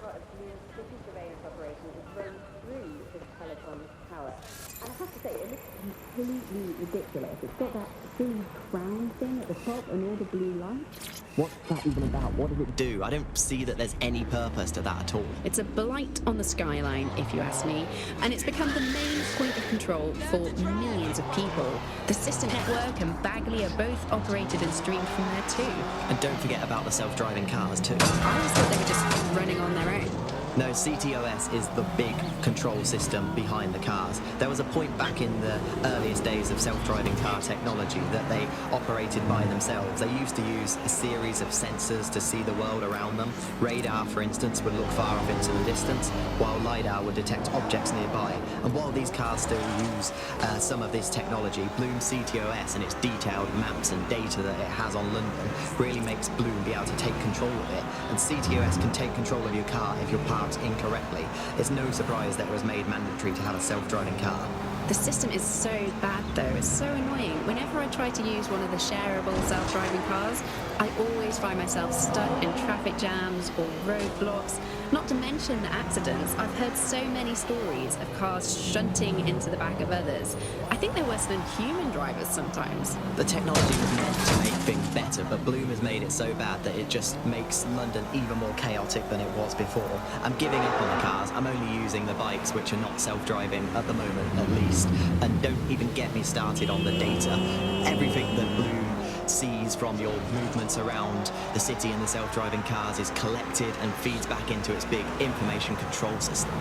got a new city surveillance operation that's run through this telecom tower. And I have to say, it looks completely ridiculous. It's got that big crown thing at the top and all the blue lights. What's that even about? What does it do? I don't see that there's any purpose to that at all. It's a blight on the skyline, if you ask me, and it's become the main point of control for millions of people. The System Network and Bagley are both operated and streamed from there too. And don't forget about the self-driving cars too. I always thought they were just running on their own. No, CTOS is the big control system behind the cars. There was a point back in the earliest days of self-driving car technology that they operated by themselves. They used to use a series of sensors to see the world around them. Radar, for instance, would look far off into the distance, while LiDAR would detect objects nearby. And while these cars still use some of this technology, Bloom CTOS and its detailed maps and data that it has on London really makes Bloom be able to take control of it. And CTOS can take control of your car if you're parked incorrectly. It's no surprise that it was made mandatory to have a self-driving car. The system is so bad though, it's so annoying. Whenever I try to use one of the shareable self-driving cars, I always find myself stuck in traffic jams or roadblocks. Not to mention the accidents. I've heard so many stories of cars shunting into the back of others. I think they're worse than human drivers sometimes. The technology was meant to make things better, but Bloom has made it so bad that it just makes London even more chaotic than it was before. I'm giving up on the cars. I'm only using the bikes, which are not self-driving at the moment, at least. And don't even get me started on the data. Everything that Bloom sees from your movements around the city and the self-driving cars is collected and feeds back into its big information control system.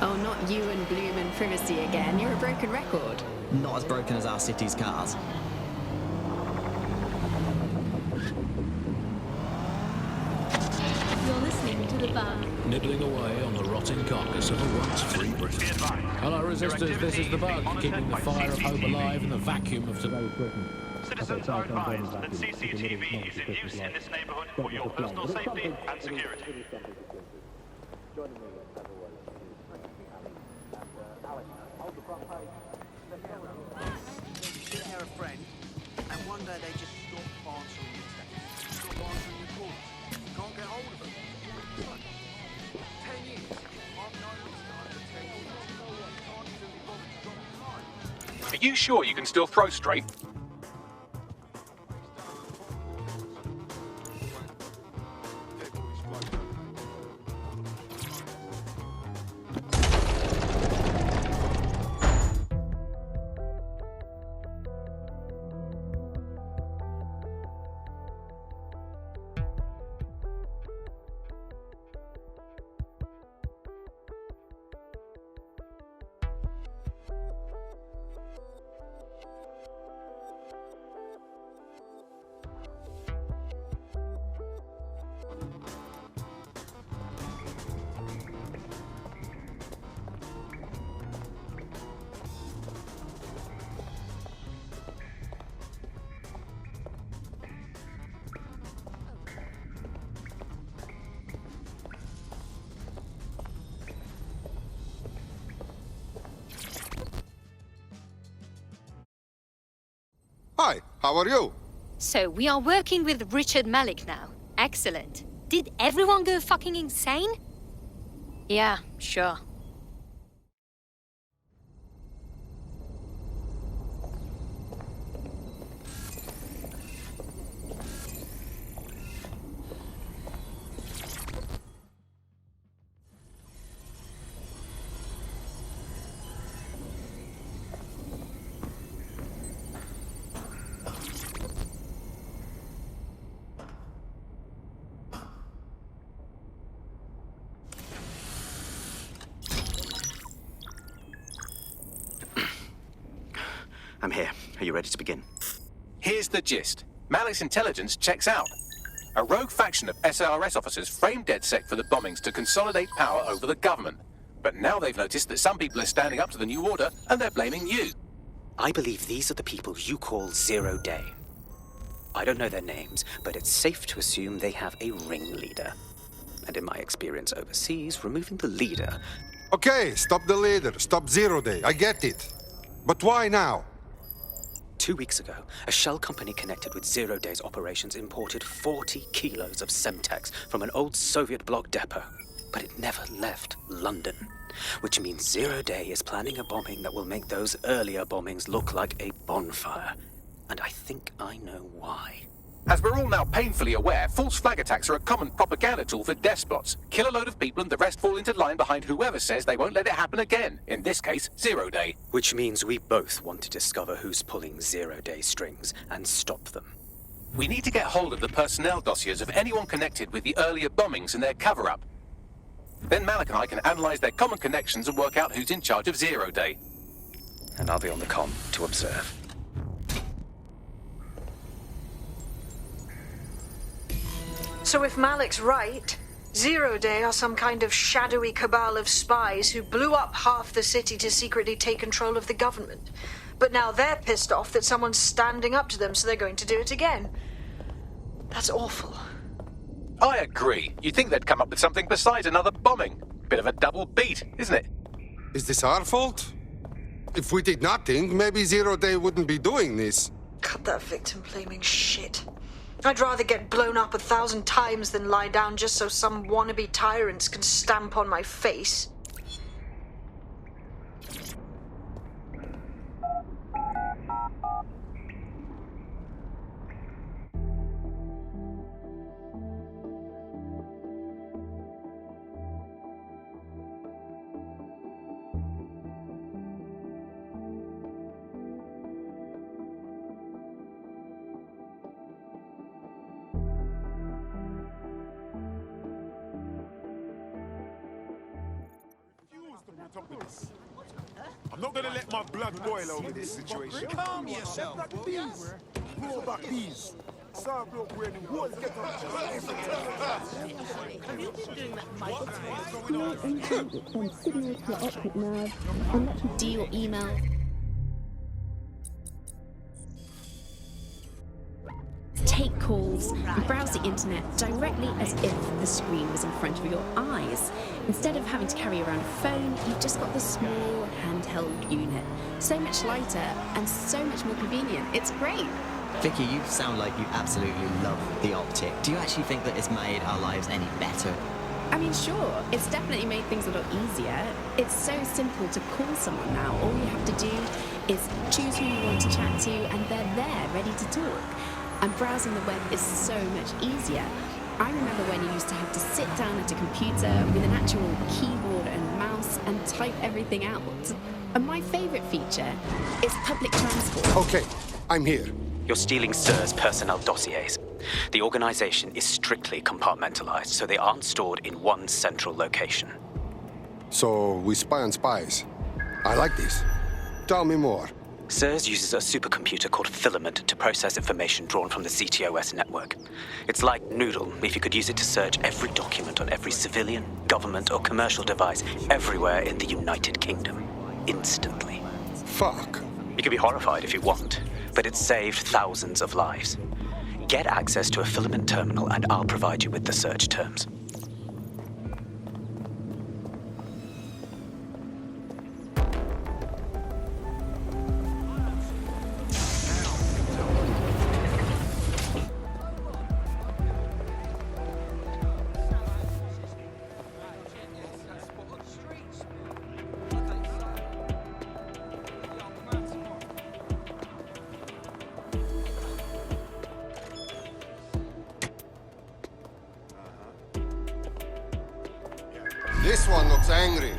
Oh, not you and Bloom and privacy again. You're a broken record. Not as broken as our city's cars. You're listening to The Bug. Nibbling away on the rotting carcass of a once free Britain. Hello, resistors, this is The Bug, keeping the fire of hope alive in the vacuum of today's Britain. Citizens are advised that CCTV is in use in this neighbourhood for your personal safety and security. You hear a friend, and one day they just stop answering your texts, stop answering your calls. You can't get hold of them. 10 years. I've known this guy for 10 years. Can't even be bothered to drop the line. Are you sure you can still throw straight? Hi, how are you? So, we are working with Richard Malik now. Excellent. Did everyone go fucking insane? Yeah, sure. I'm here. Are you ready to begin? Here's the gist. Malik's intelligence checks out. A rogue faction of SRS officers framed DedSec for the bombings to consolidate power over the government. But now they've noticed that some people are standing up to the new order and they're blaming you. I believe these are the people you call Zero Day. I don't know their names, but it's safe to assume they have a ringleader. And in my experience overseas, removing the leader... Okay, stop the leader, stop Zero Day, I get it. But why now? 2 weeks ago, a shell company connected with Zero Day's operations imported 40 kilos of Semtex from an old Soviet bloc depot. but it never left London. Which means Zero Day is planning a bombing that will make those earlier bombings look like a bonfire. And I think I know why. As we're all now painfully aware, false flag attacks are a common propaganda tool for despots. Kill a load of people and the rest fall into line behind whoever says they won't let it happen again. In this case, Zero Day. Which means we both want to discover who's pulling Zero Day strings and stop them. We need to get hold of the personnel dossiers of anyone connected with the earlier bombings and their cover-up. Then Malik and I can analyze their common connections and work out who's in charge of Zero Day. And I'll be on the comm to observe. So if Malik's right, Zero Day are some kind of shadowy cabal of spies who blew up half the city to secretly take control of the government. But now they're pissed off that someone's standing up to them, so they're going to do it again. That's awful. I agree. You'd think they'd come up with something besides another bombing. Bit of a double beat, isn't it? Is this our fault? If we did nothing, maybe Zero Day wouldn't be doing this. Cut that victim-blaming shit. I'd rather get blown up 1,000 times than lie down just so some wannabe tyrants can stamp on my face. I'm not gonna let my blood boil over this situation. Calm yourself. Roll back these. Have you been doing that? Do your email. Take calls and browse the internet directly as if the screen was in front of your eyes. Instead of having to carry around a phone, you've just got the small handheld unit. So much lighter and so much more convenient. It's great. Vicky, you sound like you absolutely love the Optic. Do you actually think that it's made our lives any better? I mean, sure, it's definitely made things a lot easier. It's so simple to call someone now. All you have to do is choose who you want to chat to and they're there, ready to talk. And browsing the web is so much easier. I remember when you used to have to sit down at a computer with an actual keyboard and mouse and type everything out. And my favourite feature is public transport. Okay, I'm here. You're stealing SIR's personnel dossiers. The organization is strictly compartmentalized, so they aren't stored in one central location. So we spy on spies. I like this. Tell me more. SIRS uses a supercomputer called Filament to process information drawn from the CTOS network. It's like Noodle if you could use it to search every document on every civilian, government, or commercial device everywhere in the United Kingdom. Instantly. Fuck. You can be horrified if you want, but it's saved thousands of lives. Get access to a Filament terminal and I'll provide you with the search terms. This one looks angry.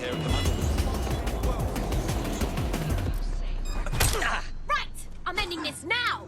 here at the moment. Right! I'm ending this now!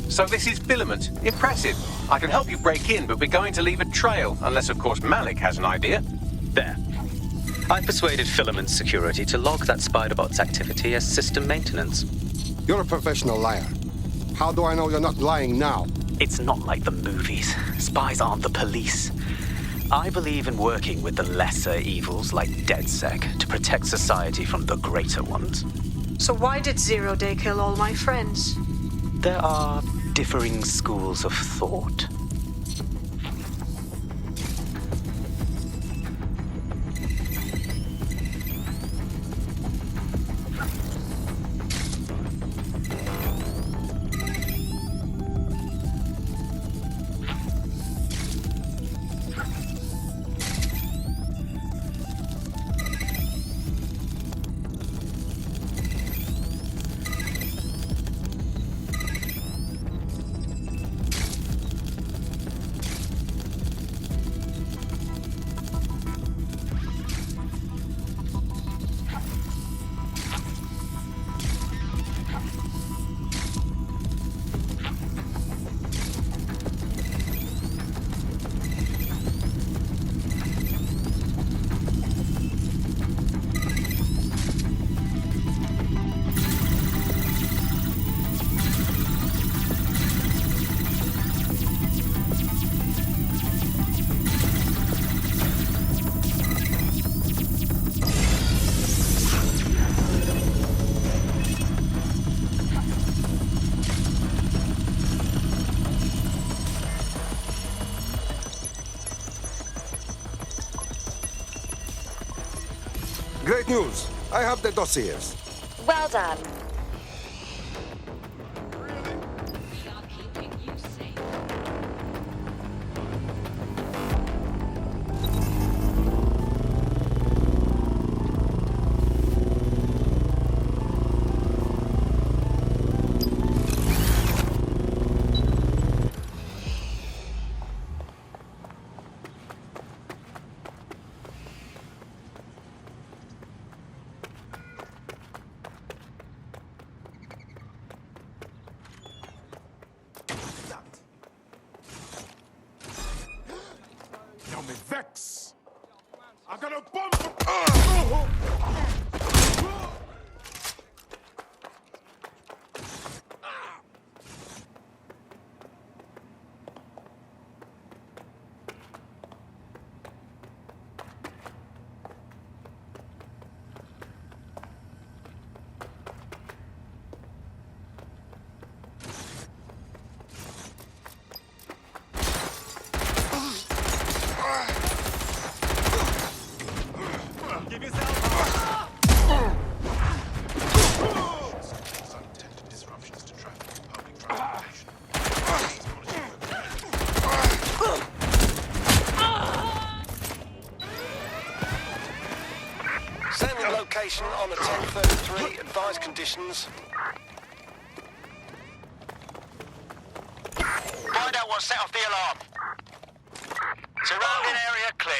So this is Filament. Impressive. I can help you break in, but we're going to leave a trail, unless of course Malik has an idea. There. I persuaded Filament Security to log that Spiderbot's activity as system maintenance. You're a professional liar. How do I know you're not lying now? It's not like the movies. Spies aren't the police. I believe in working with the lesser evils like DedSec to protect society from the greater ones. So why did Zero Day kill all my friends? There are differing schools of thought. Great news. I have the dossiers. Well done. Now me vex. I got a bomb. Give yourself on the 1033, advised conditions. Find out what set off the alarm. Surrounding area clear.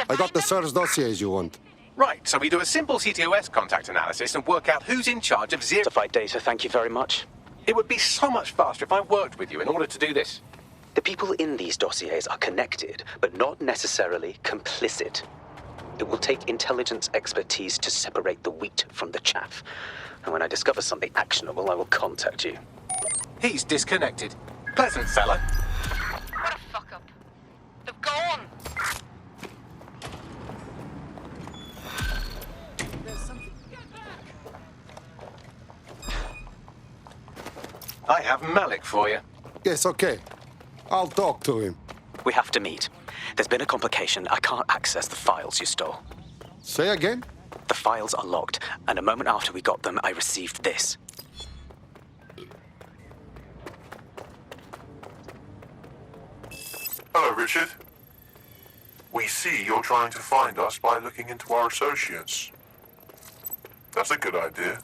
I got the SIRS dossiers you want. Right, so we do a simple CTOS contact analysis and work out who's in charge of zero... Classified data, thank you very much. It would be so much faster if I worked with you in order to do this. The people in these dossiers are connected, but not necessarily complicit. It will take intelligence expertise to separate the wheat from the chaff. And when I discover something actionable, I will contact you. He's disconnected. Pleasant fella. What a fuck up. They've gone. I have Malik for you. Yes, okay. I'll talk to him. We have to meet. There's been a complication. I can't access the files you stole. Say again? The files are locked, and a moment after we got them, I received this. Hello, Richard. We see you're trying to find us by looking into our associates. That's a good idea.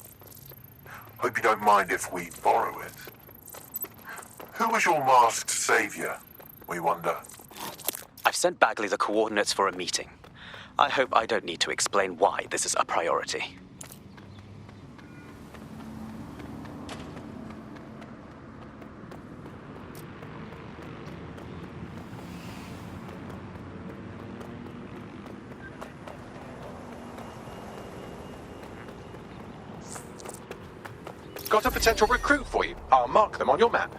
Hope you don't mind if we borrow it. Who was your masked savior, we wonder? I've sent Bagley the coordinates for a meeting. I hope I don't need to explain why this is a priority. Got a potential recruit for you. I'll mark them on your map.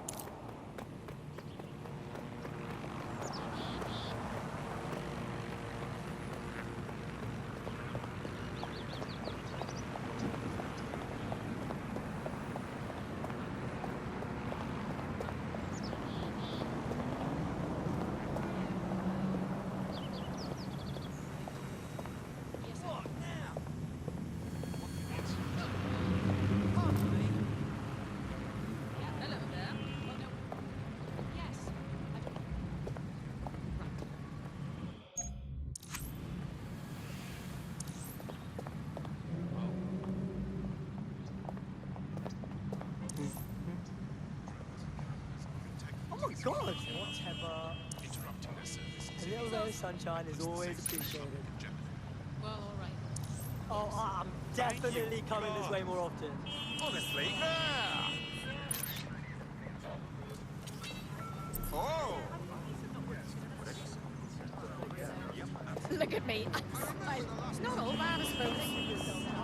God! Whatever. A little bit of sunshine is always appreciated. Well, alright. Oh, I'm definitely coming this way more often. Honestly, yeah. Oh! Look at me. It's not all bad, I suppose.